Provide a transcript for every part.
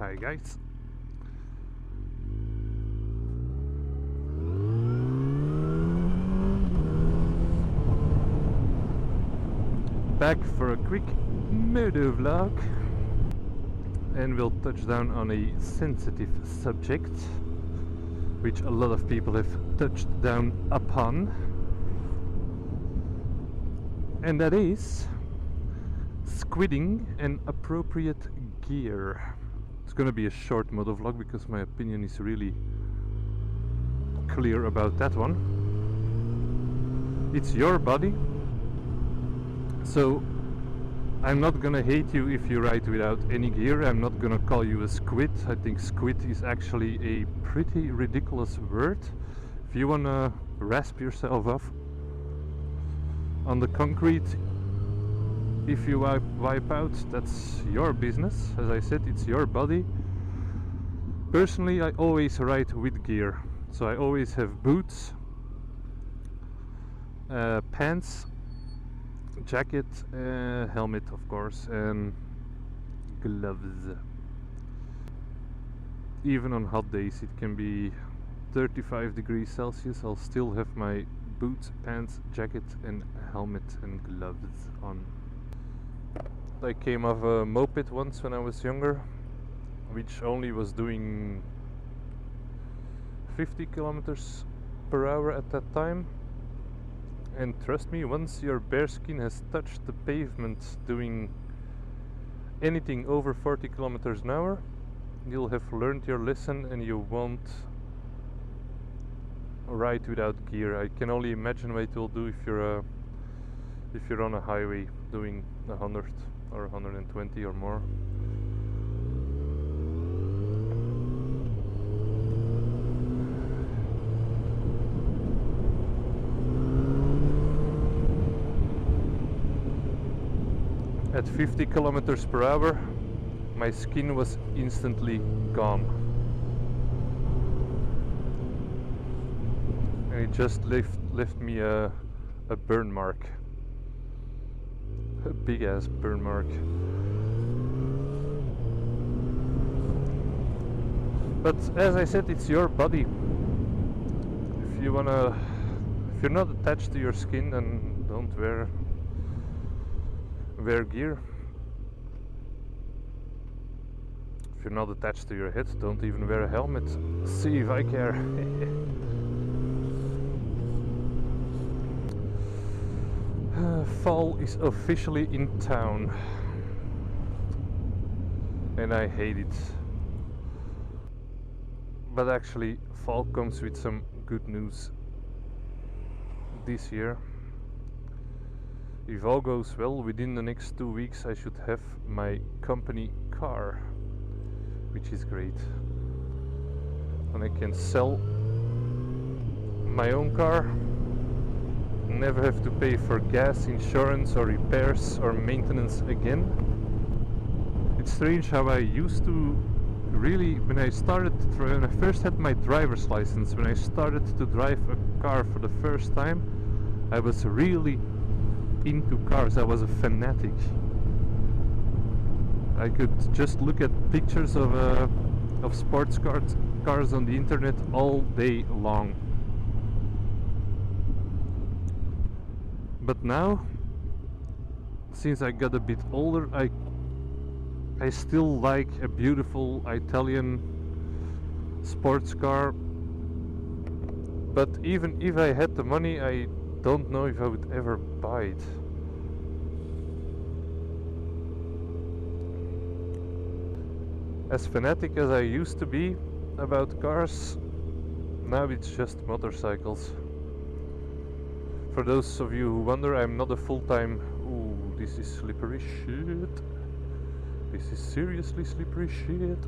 Hi guys. Back for a quick motovlog, and we'll touch down on a sensitive subject which a lot of people have touched down upon, and that is squidding and appropriate gear. It's gonna be a short motovlog because my opinion is really clear about that one. It's your body, so I'm not gonna hate you if you ride without any gear. I'm not gonna call you a squid. I think squid is actually a pretty ridiculous word. If you wanna rasp yourself off on the concrete, if you wipe out, that's your business. As I said, it's your body. Personally, I always ride with gear, so I always have boots, pants, jacket, helmet of course, and gloves. Even on hot days, it can be 35 degrees Celsius, I'll still have my boots, pants, jacket and helmet and gloves on. I came off a moped once when I was younger, which only was doing 50 kilometers per hour at that time. And trust me, once your bare skin has touched the pavement doing anything over 40 kilometers an hour, you'll have learned your lesson and you won't ride without gear. I can only imagine what it will do if you're on a highway doing 100 or 120 or more. At 50 kilometers per hour, my skin was instantly gone. And it just left me a burn mark. A big ass burn mark. But as I said, it's your body. If you're not attached to your skin, then don't wear gear. If you're not attached to your head, don't even wear a helmet. See if I care. Fall is officially in town, and I hate it. But actually, fall comes with some good news this year. If all goes well, within the next 2 weeks I should have my company car, which is great. And I can sell my own car, never have to pay for gas, insurance or repairs or maintenance again. It's strange how I used to really, when I first had my driver's license, when I started to drive a car for the first time, I was really into cars. I was a fanatic. I could just look at pictures of sports cars on the internet all day long. But now, since I got a bit older, I still like a beautiful Italian sports car. But even if I had the money, I don't know if I would ever buy it. As fanatic as I used to be about cars, now it's just motorcycles. For those of you who wonder, I'm not a full-time... Ooh, this is slippery shit. This is seriously slippery shit.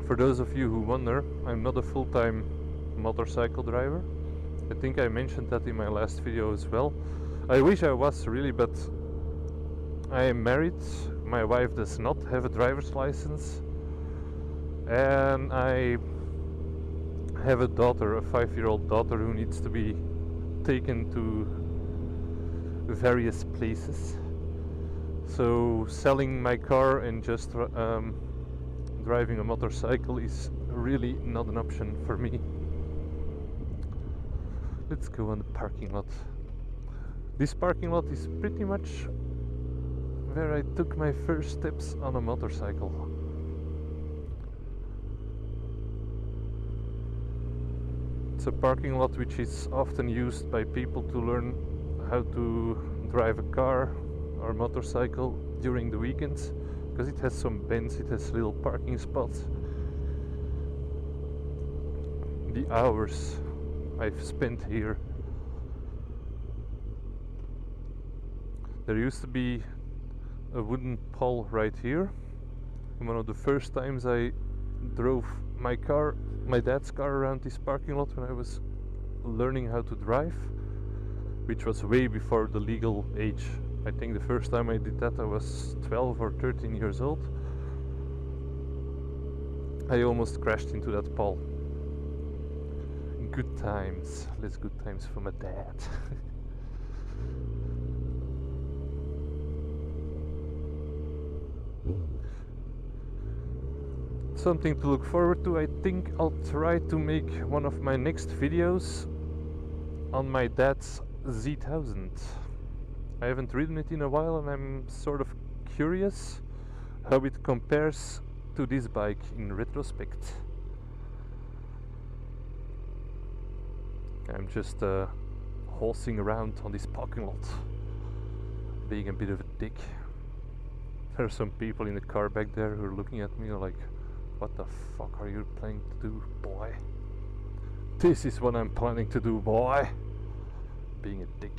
For those of you who wonder, I'm not a full-time motorcycle driver. I think I mentioned that in my last video as well. I wish I was really, but I am married. My wife does not have a driver's license, and I have a daughter, a 5-year-old daughter, who needs to be taken to various places. So selling my car and just driving a motorcycle is really not an option for me. Let's go on the parking lot. This parking lot is pretty much where I took my first steps on a motorcycle. It's a parking lot which is often used by people to learn how to drive a car or motorcycle during the weekends, because it has some bends, it has little parking spots. The hours I've spent here. There used to be a wooden pole right here. And one of the first times I drove my dad's car around this parking lot when I was learning how to drive, which was way before the legal age. I think the first time I did that I was 12 or 13 years old. I almost crashed into that pole. Good times, less good times for my dad. Something to look forward to. I think I'll try to make one of my next videos on my dad's Z1000. I haven't ridden it in a while and I'm sort of curious how it compares to this bike in retrospect. I'm just horsing around on this parking lot, being a bit of a dick. There are some people in the car back there who are looking at me like, what the fuck are you planning to do, boy? This is what I'm planning to do, boy. Being a dick.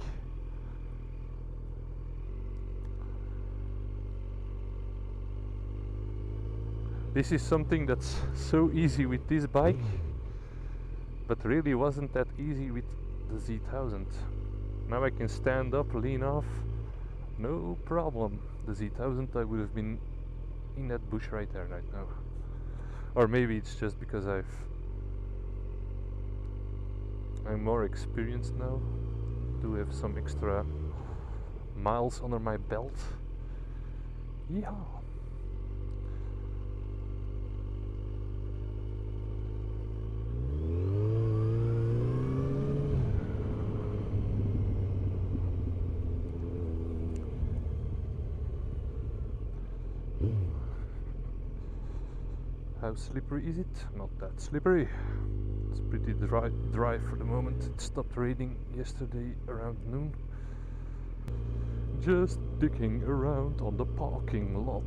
This is something that's so easy with this bike, but really wasn't that easy with the Z1000. Now I can stand up, lean off, no problem. The Z1000, I would have been in that bush right there right now. Or maybe it's just because I'm more experienced now, do have some extra miles under my belt. Yeah. How slippery is it? Not that slippery. It's pretty dry for the moment. It stopped raining yesterday around noon. Just dicking around on the parking lot.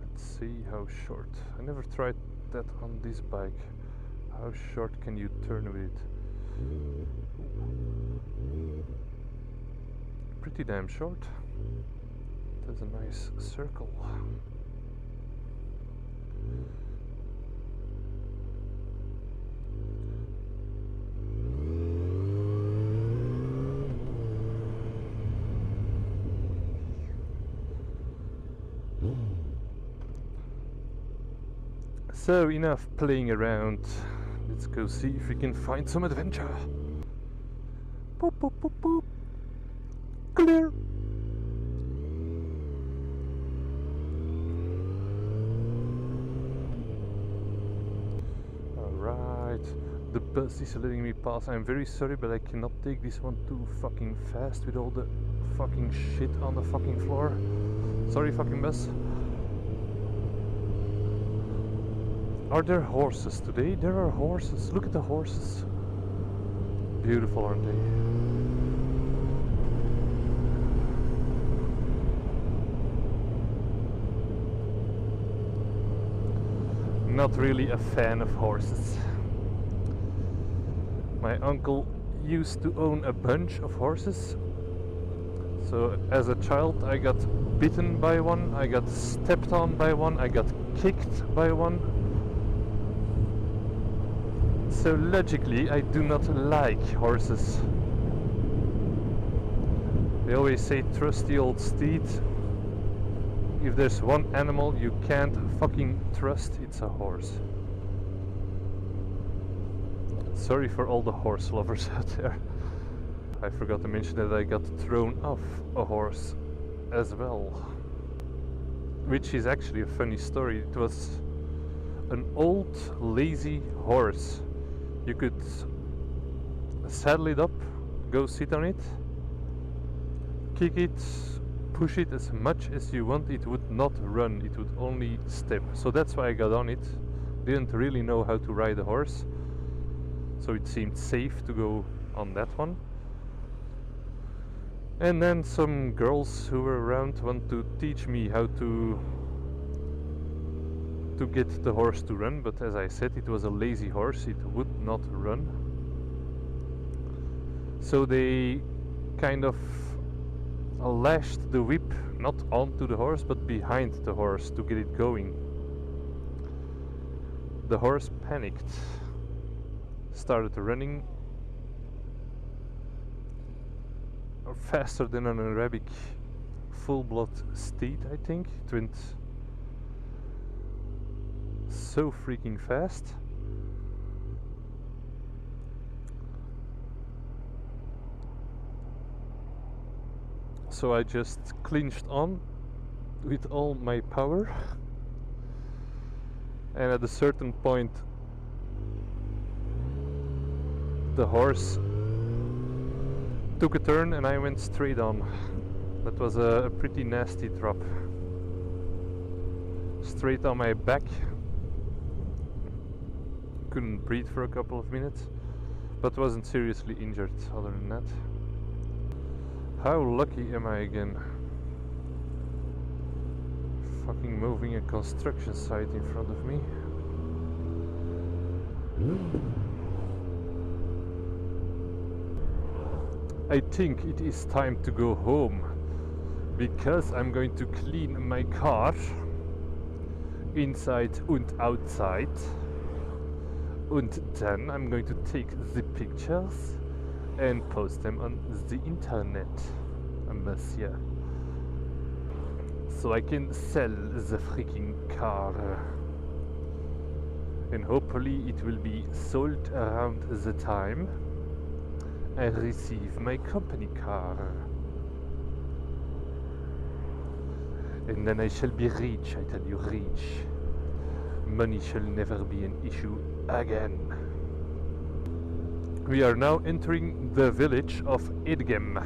Let's see how short. I never tried that on this bike. How short can you turn with it? Pretty damn short. That's a nice circle. So enough playing around. Let's go see if we can find some adventure. Boop, boop, boop, boop. Clear. Alright, the bus is letting me pass. I'm very sorry, but I cannot take this one too fucking fast with all the fucking shit on the fucking floor. Sorry, fucking bus. Are there horses today? There are horses. Look at the horses. Beautiful, aren't they? Not really a fan of horses. My uncle used to own a bunch of horses. So as a child I got bitten by one, I got stepped on by one, I got kicked by one. So logically I do not like horses. They always say trust the old steed. If there's one animal you can't fucking trust, it's a horse. Sorry for all the horse lovers out there. I forgot to mention that I got thrown off a horse as well, which is actually a funny story. It was an old lazy horse. You could saddle it up, go sit on it, kick it, push it as much as you want. It would not run, it would only step. So that's why I got on it. Didn't really know how to ride a horse, so it seemed safe to go on that one. And then some girls who were around want to teach me how to get the horse to run, but as I said, it was a lazy horse, it would not run. So they kind of lashed the whip not onto the horse but behind the horse to get it going. The horse panicked, started running faster than an Arabic full-blood steed, I think. It went so freaking fast. So I just clinched on with all my power, and at a certain point the horse took a turn and I went straight on. That was a pretty nasty drop. Straight on my back. Couldn't breathe for a couple of minutes, but wasn't seriously injured other than that. How lucky am I again? Fucking moving a construction site in front of me. I think it is time to go home, because I'm going to clean my car inside and outside, and then I'm going to take the pictures and post them on the internet, monsieur, so I can sell the freaking car, and hopefully it will be sold around the time I receive my company car, and then I shall be rich. I tell you, rich. Money shall never be an issue again. We are now entering the village of Edgem.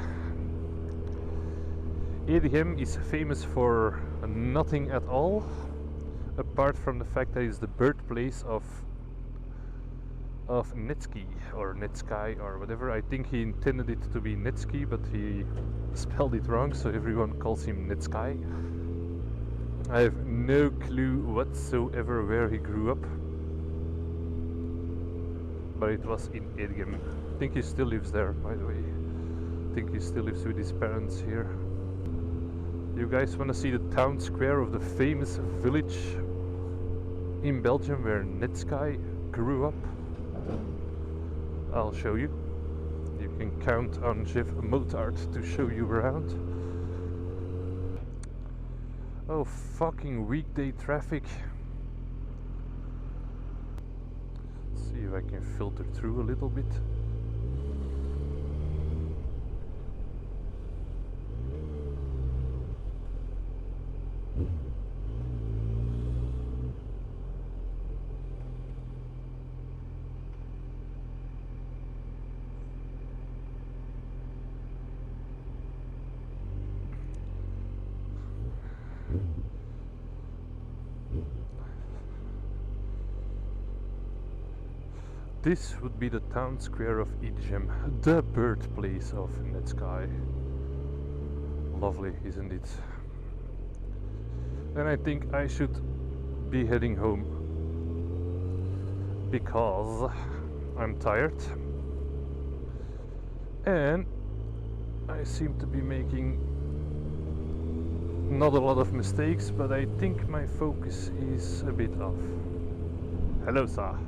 Edgem is famous for nothing at all, apart from the fact that it's the birthplace of Netsky or Netsky or whatever. I think he intended it to be Netsky, but he spelled it wrong, so everyone calls him Netsky. I have no clue whatsoever where he grew up, but it was in Edgem. I think he still lives there, by the way. I think he still lives with his parents here. You guys want to see the town square of the famous village in Belgium where Netsky grew up? I'll show you. You can count on Jeff Motard to show you around. Oh, fucking weekday traffic. See if I can filter through a little bit. This would be the town square of Edgem, the birthplace of Netsky. Lovely, isn't it? And I think I should be heading home, because I'm tired and I seem to be making not a lot of mistakes, but I think my focus is a bit off. Hello, sir.